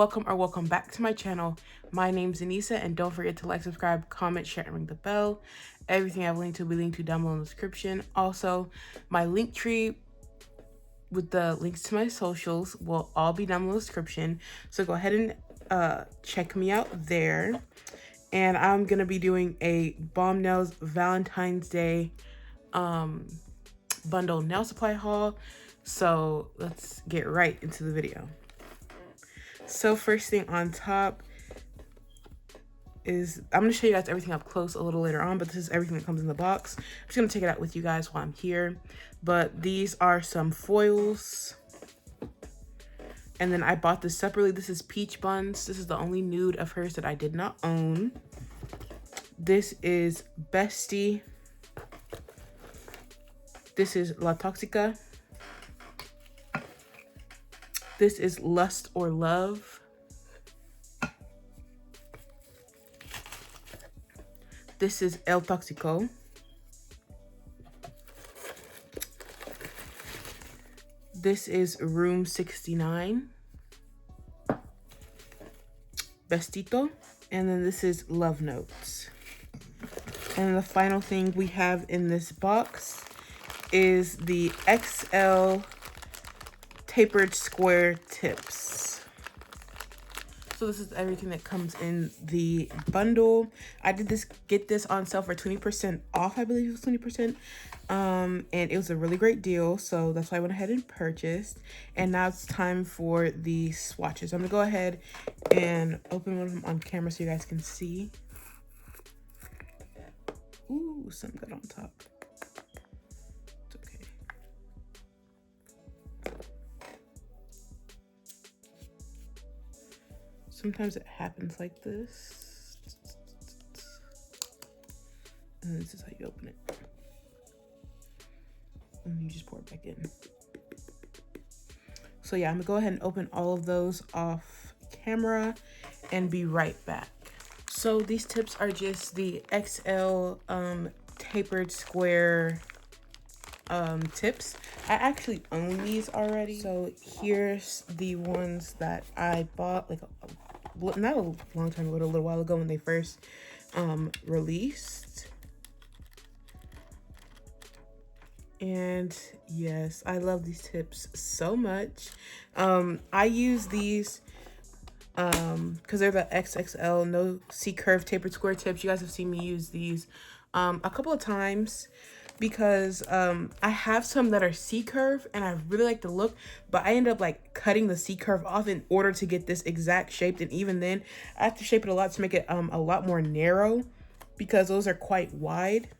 welcome back to my channel. My name's Anisa, and don't forget to like, subscribe, comment, share, and ring the bell. Everything I've linked to will be linked to down below in the description. Also, my link tree with the links to my socials will all be down below in the description. So go ahead and check me out there. And I'm gonna be doing a Bombnails Valentine's Day bundle nail supply haul. So let's get right into the video. So first thing on top is, I'm going to show you guys everything up close a little later on, but this is everything that comes in the box. I'm just going to take it out with you guys while I'm here. But these are some foils. And then I bought this separately. This is Peach Buns. This is the only nude of hers that I did not own. This is Bestie. This is La Toxica. This is Lust or Love. This is El Toxico. This is Room 69. Bestito. And then this is Love Notes. And the final thing we have in this box is the XL tapered square tips. So this is everything that comes in the bundle. I did get this on sale for 20% off. I believe it was 20%. And it was a really great deal. So that's why I went ahead and purchased. And now it's time for the swatches. I'm gonna go ahead and open one of them on camera so you guys can see. Ooh, something good on top. It's okay. Sometimes it happens like this. And this is how you open it. And you just pour it back in. So yeah, I'm gonna go ahead and open all of those off camera and be right back. So these tips are just the XL tapered square tips. I actually own these already. So here's the ones that I bought like not a long time ago, a little while ago when they first released. And yes, I love these tips so much. I use these because they're the XXL no C-curve tapered square tips. You guys have seen me use these a couple of times because I have some that are C-curve and I really like the look, but I end up like cutting the C-curve off in order to get this exact shape. And even then I have to shape it a lot to make it a lot more narrow because those are quite wide.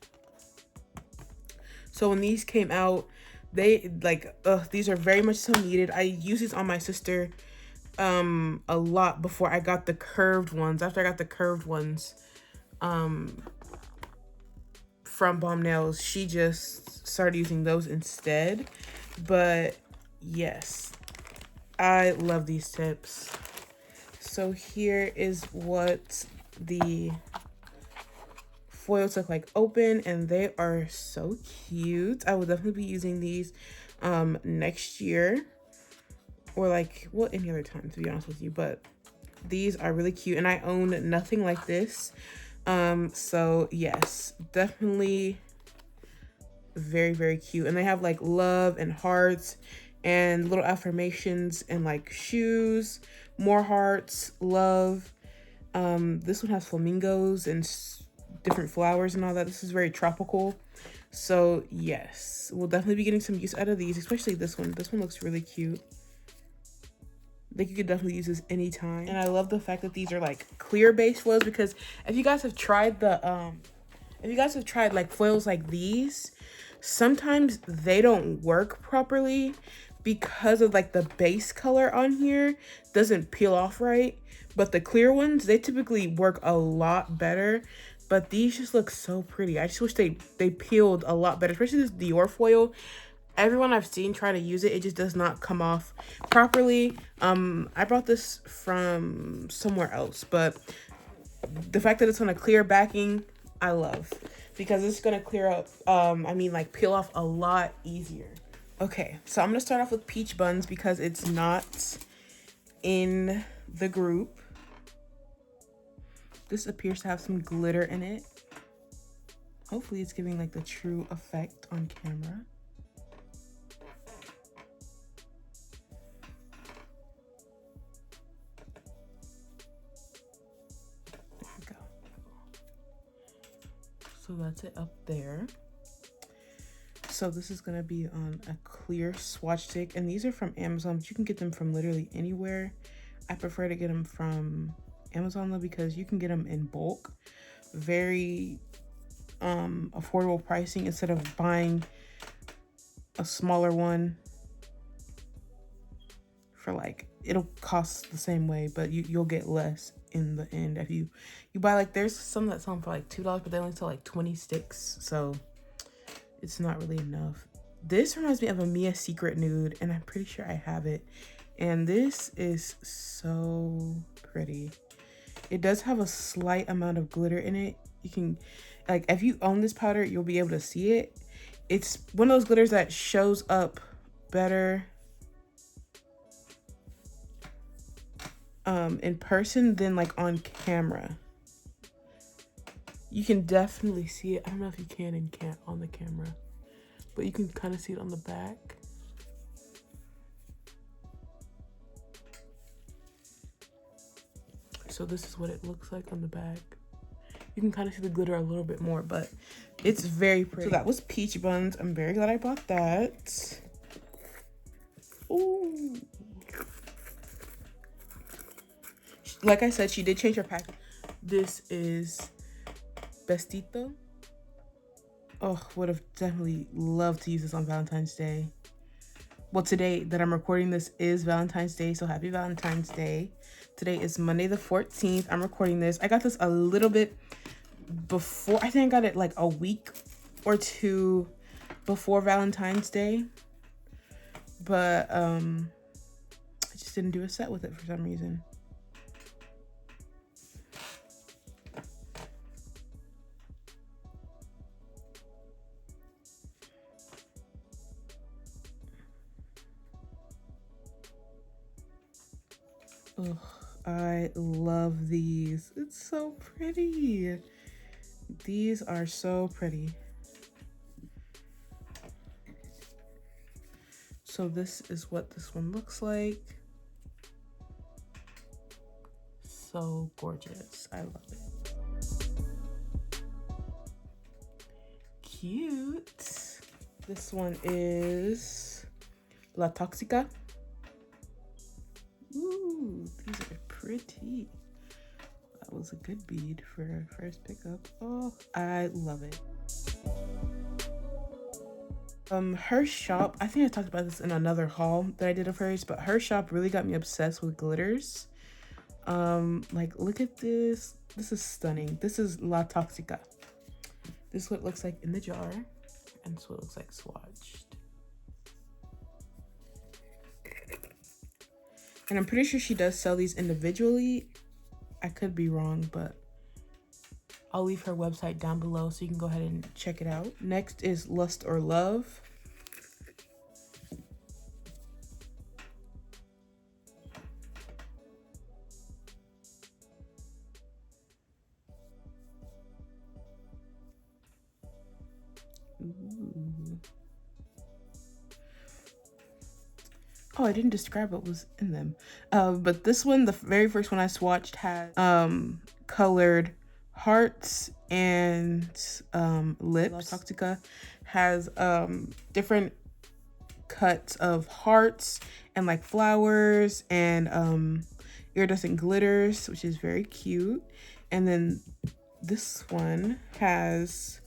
So when these came out, they these are very much so needed. I use these on my sister a lot before I got the curved ones. After I got the curved ones from Bombnails, she just started using those instead. But yes, I love these tips. So here is what the foils look like open, and they are so cute. I will definitely be using these next year, or like, well, any other time, to be honest with you. But these are really cute, and I own nothing like this. So yes, definitely very, very cute. And they have like love and hearts and little affirmations and like shoes, more hearts, love. This one has flamingos and different flowers and all that. This is very tropical. So yes, we'll definitely be getting some use out of these, especially this one. This one looks really cute. Like, you could definitely use this anytime. And I love the fact that these are like clear base foils, because if you guys have tried like foils like these, sometimes they don't work properly because of like the base color on here doesn't peel off right. But the clear ones, they typically work a lot better. But these just look so pretty. I just wish they peeled a lot better, especially this Dior foil. Everyone I've seen try to use it, it just does not come off properly. I brought this from somewhere else, but the fact that it's on a clear backing, I love, because it's gonna clear up, like peel off a lot easier. Okay, so I'm gonna start off with Peach Buns because it's not in the group. This appears to have some glitter in it. Hopefully it's giving like the true effect on camera. There we go. So that's it up there. So this is gonna be on a clear swatch stick, and these are from Amazon, but you can get them from literally anywhere. I prefer to get them from Amazon though, because you can get them in bulk. Very affordable pricing instead of buying a smaller one for like, it'll cost the same way, but you'll get less in the end. If you buy, like, there's some that sell them for like $2, but they only sell like 20 sticks, so it's not really enough. This reminds me of a Mia Secret nude, and I'm pretty sure I have it, and this is so pretty. It does have a slight amount of glitter in it. You can, like, if you own this powder, you'll be able to see it. It's one of those glitters that shows up better in person than like on camera. You can definitely see it. I don't know if you can and can't on the camera, but you can kind of see it on the back. So this is what it looks like on the back. You can kind of see the glitter a little bit more, but it's very pretty. So that was Peach Buns. I'm very glad I bought that. Ooh. Like I said, she did change her pack. This is Bestito. Oh, would have definitely loved to use this on Valentine's Day. Well, today that I'm recording this is Valentine's Day, so happy Valentine's Day. Today is Monday the 14th. I'm recording this. I got this a little bit before. I think I got it like a week or two before Valentine's Day. But I just didn't do a set with it for some reason. Ugh, I love these. It's so pretty. These are so pretty. So this is what this one looks like. So gorgeous. I love it. Cute. This one is La Toxica. Ooh, these are pretty. That was a good bead for a first pickup. Oh, I love it. Her shop, I think I talked about this in another haul that I did of hers, but her shop really got me obsessed with glitters. Like, look at this. This is stunning. This is La Toxica. This is what it looks like in the jar, and this is what it looks like swatched. And I'm pretty sure she does sell these individually. I could be wrong, but I'll leave her website down below so you can go ahead and check it out. Next is Lust or Love. Ooh. Oh, I didn't describe what was in them. But this one, the very first one I swatched, had colored hearts and lips. La Toxica has different cuts of hearts and like flowers and iridescent glitters, which is very cute. And then this one has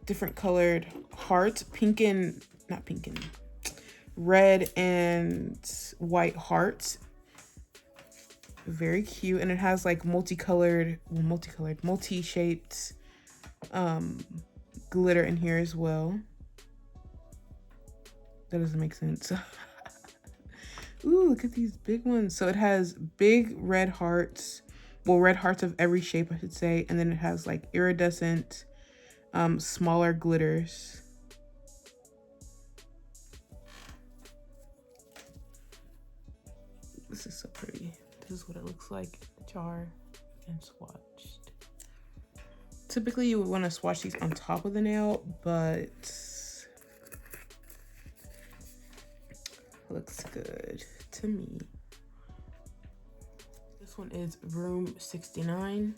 different colored hearts, red and white hearts. Very cute. And it has like multi-shaped glitter in here as well. That doesn't make sense. Ooh, look at these big ones. So it has big red hearts, well, red hearts of every shape, I should say, and then it has like iridescent smaller glitters. This is so pretty. This is what it looks like in the jar and swatched. Typically you would want to swatch these on top of the nail, but looks good to me. This one is room 69.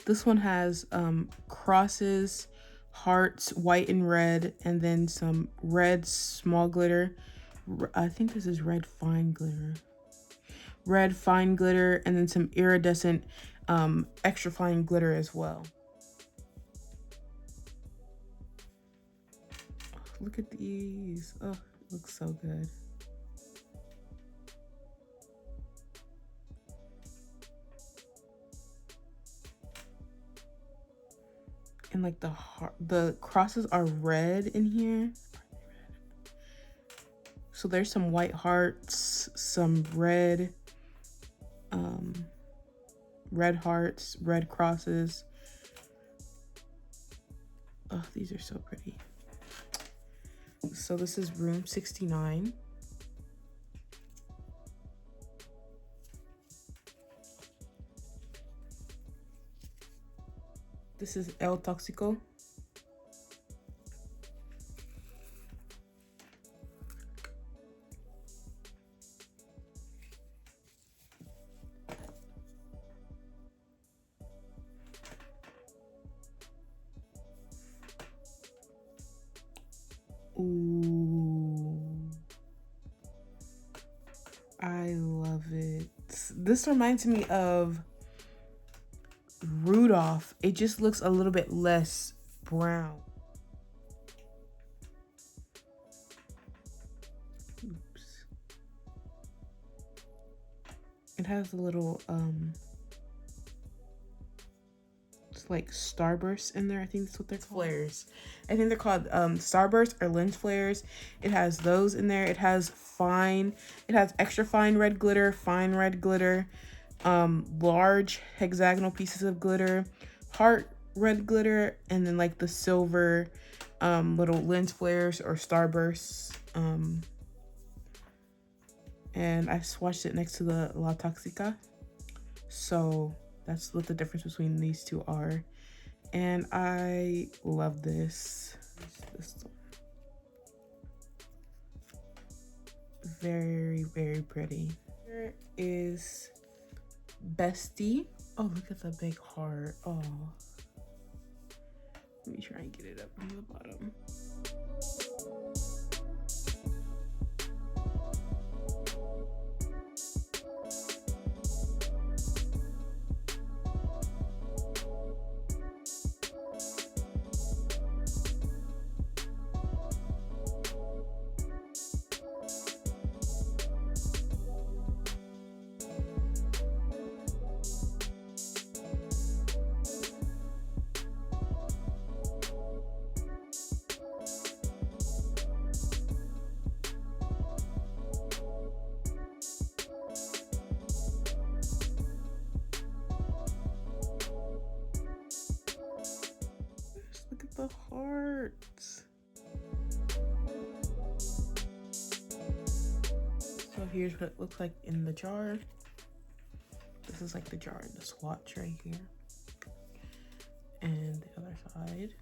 This one has crosses, hearts, white and red, and then some red small glitter. I think this is red fine glitter. Red fine glitter, and then some iridescent extra fine glitter as well. Look at these. Oh, it looks so good. And like the crosses are red in here. So there's some white hearts, some red hearts, red crosses. Oh, these are so pretty. So this is room 69. This is El Toxico. Ooh, I love it. This reminds me of Rudolph. It just looks a little bit less brown. Oops. It has a little it's like starbursts in there. I think that's what they're called. Flares. I think they're called starbursts or lens flares. It has those in there. It has extra fine red glitter, fine red glitter, large hexagonal pieces of glitter, heart red glitter, and then like the silver little lens flares or starbursts. And I swatched it next to the La Toxica, so that's what the difference between these two are. And I love this one. Very, very pretty. Here is Bestie. Oh, look at the big heart. Oh, let me try and get it up from the bottom. Look at the hearts. So here's what it looks like in the jar. This is like the jar and the swatch right here. And the other side.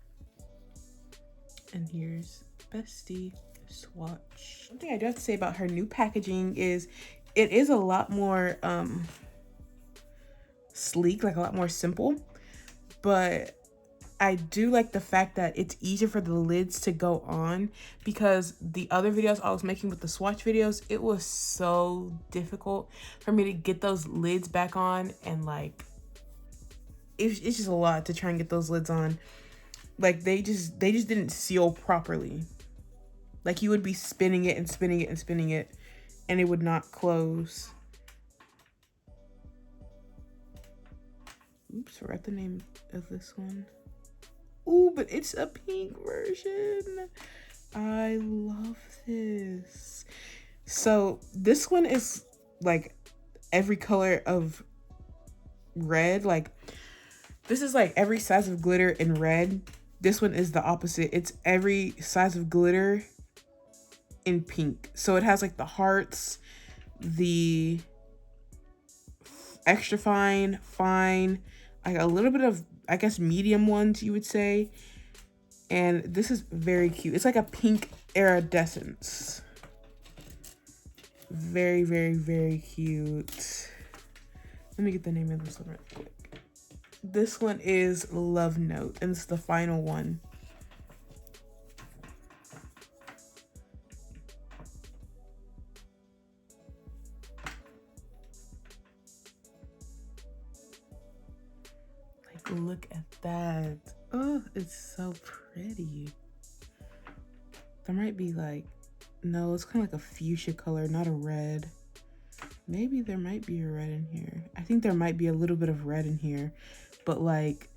And here's Bestie swatch. One thing I do have to say about her new packaging is it is a lot more sleek, like a lot more simple, but I do like the fact that it's easier for the lids to go on, because the other videos I was making with the swatch videos, it was so difficult for me to get those lids back on, and like it's just a lot to try and get those lids on. Like they just didn't seal properly. Like you would be spinning it and spinning it and spinning it, and it would not close. Oops, forgot the name of this one. Ooh, but it's a pink version. I love this. So this one is like every color of red. Like this is like every size of glitter in red. This one is the opposite. It's every size of glitter in pink. So it has like the hearts, the extra fine, fine, like a little bit of, I guess, medium ones you would say. And this is very cute. It's like a pink iridescence. Very, very, very cute. Let me get the name of this one right quick. This one is Love Note, and it's the final one. Like, look at that. Oh, it's so pretty. There might be like, no, it's kind of like a fuchsia color, not a red. Maybe there might be a red in here. I think there might be a little bit of red in here, but like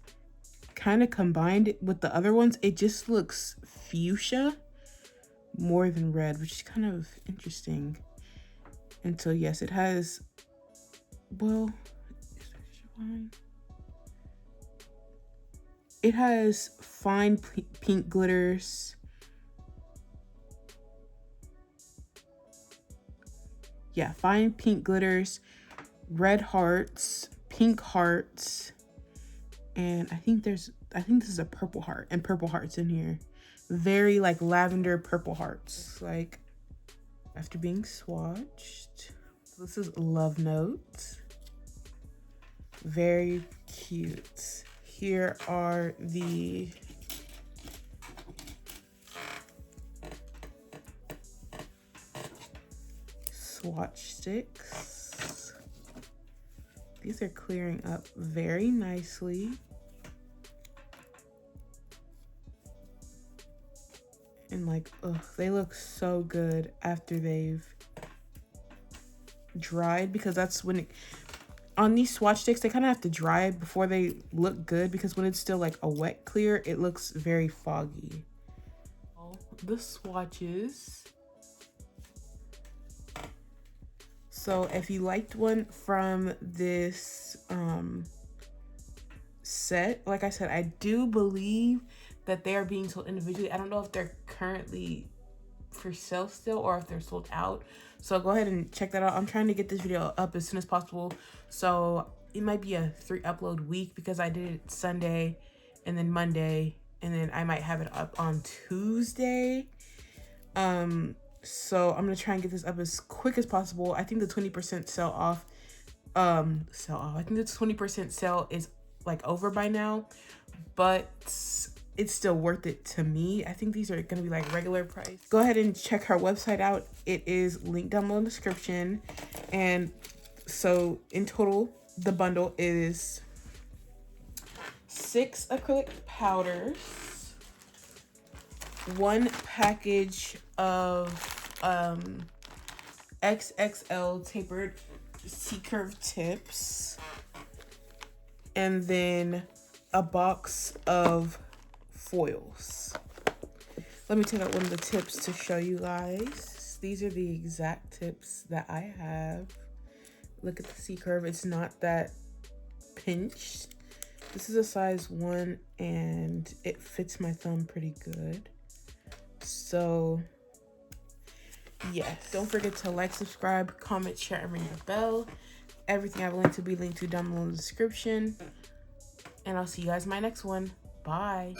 kind of combined with the other ones, it just looks fuchsia more than red, which is kind of interesting. And so yes, it has, well, it has fine pink glitters. Yeah, fine pink glitters, red hearts, pink hearts, and I think this is a purple heart, and purple hearts in here. Very like lavender purple hearts, like after being swatched. This is Love Note. Very cute. Here are the swatch sticks. These are clearing up very nicely. And like, ugh, they look so good after they've dried, because that's when on these swatch sticks, they kind of have to dry before they look good, because when it's still like a wet clear, it looks very foggy. The swatches. So if you liked one from this set, like I said, I do believe that they are being sold individually. I don't know if they're currently for sale still or if they're sold out. So go ahead and check that out. I'm trying to get this video up as soon as possible. So it might be a 3-upload week, because I did it Sunday and then Monday, and then I might have it up on Tuesday. So I'm gonna try and get this up as quick as possible. I think the 20% sell off. I think the 20% sale is like over by now, but it's still worth it to me. I think these are gonna be like regular price. Go ahead and check her website out. It is linked down below in the description. And so in total, the bundle is 6 acrylic powders, 1 package of XXL tapered C-curve tips, and then a box of foils. Let me take out one of the tips to show you guys. These are the exact tips that I have. Look at the C-curve. It's not that pinched. This is a size 1 and it fits my thumb pretty good. So yes, don't forget to like, subscribe, comment, share, and ring the bell. Everything I've linked to be linked to down below in the description. And I'll see you guys in my next one. Bye.